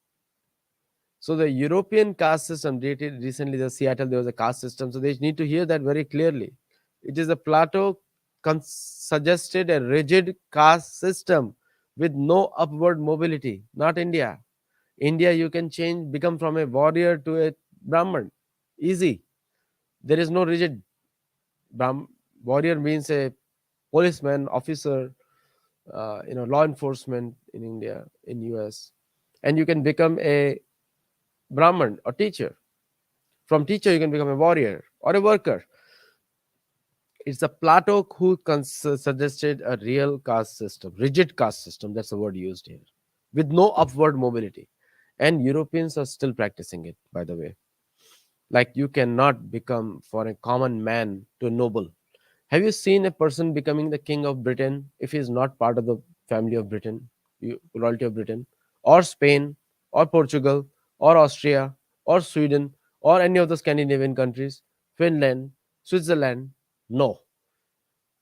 So the European caste system dated recently the Seattle there was a caste system. So they need to hear that very clearly. It is a Plato suggested a rigid caste system with no upward mobility. Not India. India you can change become from a warrior to a Brahman. Easy. There is no rigid Brahm, warrior means a policeman, officer, law enforcement in India, in US, and you can become a Brahman or teacher. From teacher, you can become a warrior or a worker. It's a Plato who suggested a real caste system, rigid caste system. That's the word used here, with no upward mobility. And Europeans are still practicing it, by the way. Like you cannot become for a common man to a noble. Have you seen a person becoming the king of Britain if he is not part of the family of Britain, royalty of Britain, or Spain, or Portugal, or Austria, or Sweden, or any of the Scandinavian countries, Finland, Switzerland? No.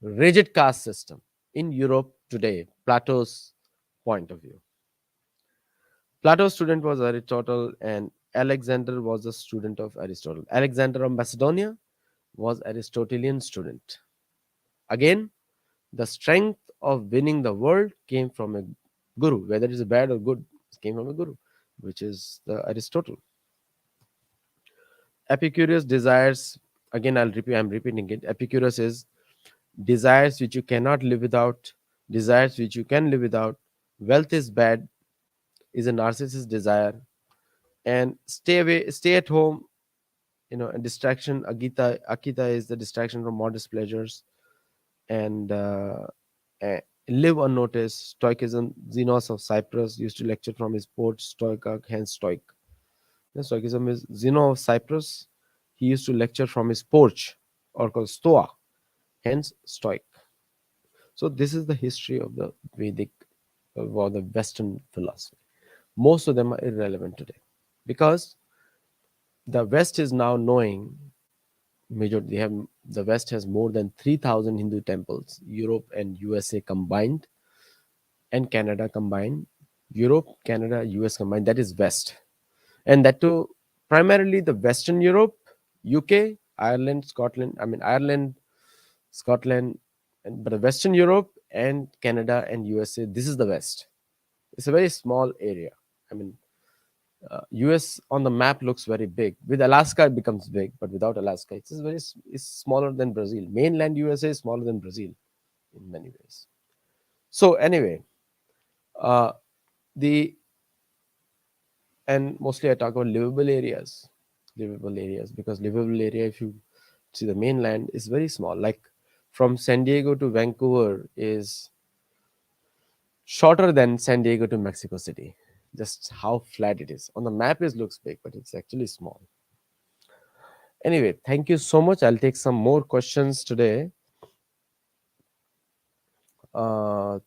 Rigid caste system in Europe today, Plato's point of view. Plato's student was Aristotle, and Alexander was a student of Aristotle. Alexander of Macedonia was Aristotelian student. Again, the strength of winning the world came from a guru, whether it's bad or good, it came from a guru, which is the Aristotle. Epicurus desires, again I'll repeat, I'm repeating it. Epicurus is desires which you cannot live without, desires which you can live without. Wealth is bad, is a narcissist desire, and stay away, stay at home. A distraction. Akita is the distraction from modest pleasures, and uh, live unnoticed. Stoicism. Xenos of Cyprus used to lecture from his porch. Stoica, hence Stoic. Yeah, Stoicism is Zeno of Cyprus. He used to lecture from his porch, or called Stoa, hence Stoic. So this is the history of the Vedic or the Western philosophy. Most of them are irrelevant today because the West is now knowing major. They have the West has more than 3,000 Hindu temples. Europe and USA combined, and Canada combined. Europe, Canada, US combined. That is West, and that too primarily the Western Europe, UK, Ireland, Scotland. I mean Ireland, Scotland, but the Western Europe and Canada and USA. This is the West. It's a very small area. I mean, US on the map looks very big. With Alaska, it becomes big, but without Alaska, it's smaller than Brazil. Mainland USA is smaller than Brazil in many ways. So anyway, uh, the and mostly I talk about livable areas. livable areas, because livable area, if you see the mainland, is very small. Like from San Diego to Vancouver is shorter than San Diego to Mexico City. Just how flat it is. On the map it looks big, but it's actually small. Anyway, thank you so much. I'll take some more questions today. Uh,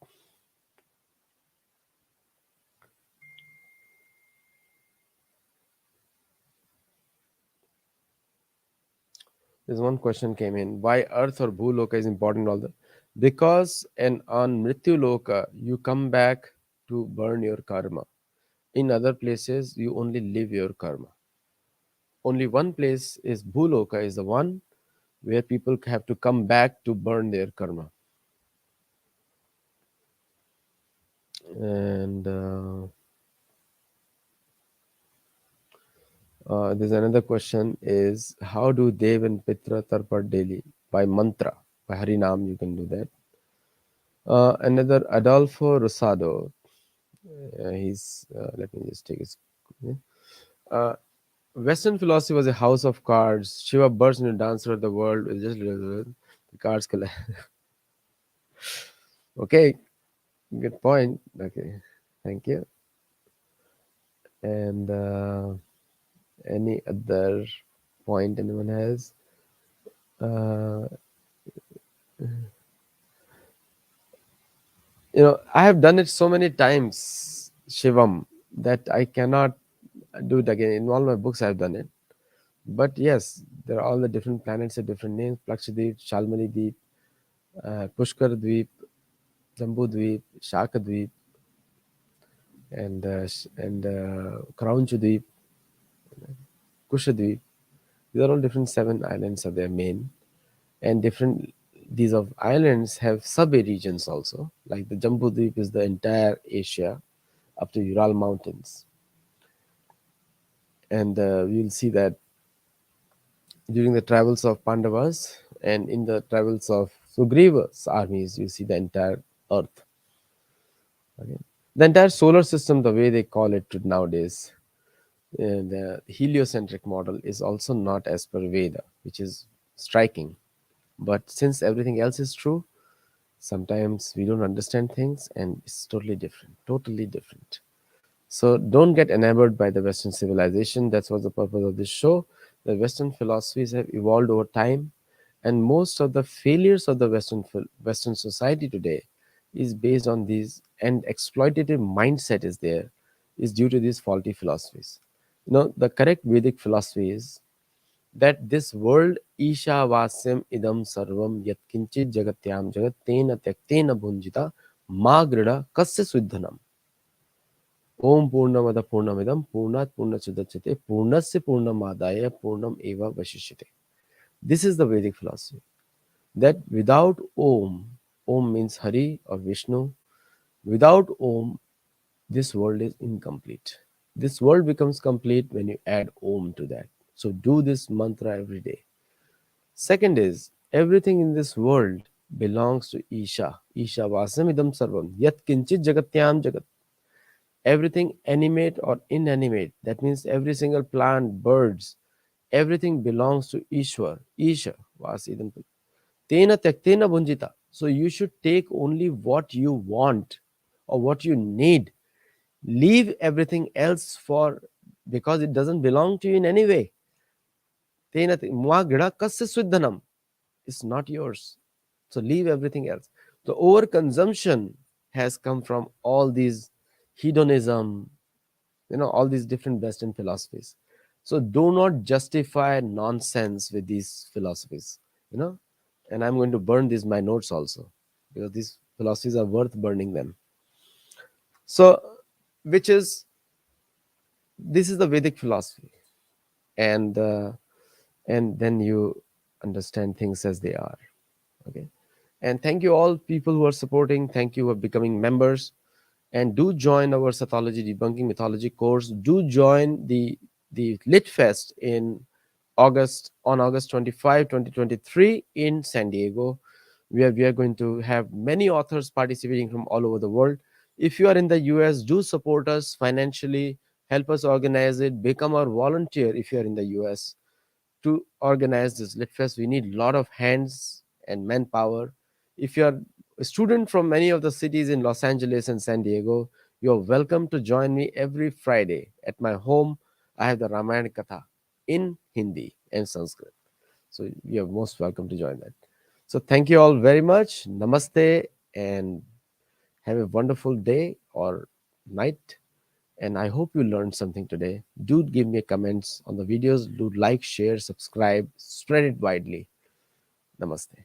there's one question came in. Why Earth or Bhuloka is important all the, because on Mrityu Loka you come back to burn your karma. In other places you only live your karma. Only one place is Bhuloka, is the one where people have to come back to burn their karma. And there's another question is, how do Dev and Pitra tarpat daily? By mantra, by Harinam you can do that. Another Adolfo Rosado, he's let me just take his. Uh, Western philosophy was a house of cards. Shiva burst into dancer of the world with just the cards collect. Okay, good point. Okay, thank you. And any other point anyone has? Uh, I have done it so many times, Shivam, that I cannot do it again. In all my books, I've done it. But yes, there are all the different planets have different names: Plakshadweep, Shalmali Pushkar Dweep, Jambu Dweep, Shaka Dweep, and Kraunch Dweep, Kusha Dweep. These are all different seven islands are their main, and different these of islands have sub-regions also. Like the Jambu Dweep is the entire Asia up to Ural Mountains, and we'll see that during the travels of Pandavas and in the travels of Sugriva's armies, you see the entire Earth. Okay. The entire solar system, the way they call it nowadays, the heliocentric model is also not as per Veda, which is striking. But since everything else is true, sometimes we don't understand things and it's totally different, totally different. So don't get enamored by the Western civilization. That's what the purpose of this show. The Western philosophies have evolved over time, and most of the failures of the Western society today is based on these, and exploitative mindset is there, is due to these faulty philosophies. The correct Vedic philosophy is that this world Isha Vasyam Idam Sarvam Yatkinchit Jagatyam Jagat Tena Tyaktena Bhunjita Ma Grida Kasya Suddhanam. Om Purnamada Purnamidam Purnat Purnachudachate Purnasya Purnamadaya Purnam Eva Vashishyate. This is the Vedic philosophy. That without Om means Hari or Vishnu, without Om, this world is incomplete. This world becomes complete when you add Om to that. So do this mantra every day. Second is, everything in this world belongs to Isha. Isha Vasamidam Sarvam. Yat Kinchit Jagatyam Jagat. Everything animate or inanimate, that means every single plant, birds, everything belongs to Ishwar. Isha Vasidam. Tena Tyaktena Bhunjita. So you should take only what you want or what you need. Leave everything else for, because it doesn't belong to you in any way. Tena Mua Gida Kasya Swiddhanam. It's not yours. So leave everything else. The overconsumption has come from all these hedonism, all these different Western philosophies. So do not justify nonsense with these philosophies, you know. And I'm going to burn these my notes also, because these philosophies are worth burning them. So, which is this is the Vedic philosophy, and then you understand things as they are. Okay. And thank you all people who are supporting. Thank you for becoming members. And do join our Sattology Debunking Mythology course. Do join the Lit Fest on August 25, 2023 in San Diego, where we are going to have many authors participating from all over the world. If you are in the US, do support us financially, help us organize it. Become our volunteer if you are in the US to organize this Lit Fest. We need a lot of hands and manpower. If you are a student from many of the cities in Los Angeles and San Diego, you're welcome to join me every Friday at my home. I have the Ramayana Katha in Hindi and Sanskrit. So you're most welcome to join that. So thank you all very much. Namaste and have a wonderful day or night. And I hope you learned something today. Do give me comments on the videos. Do like, share, subscribe, spread it widely. Namaste.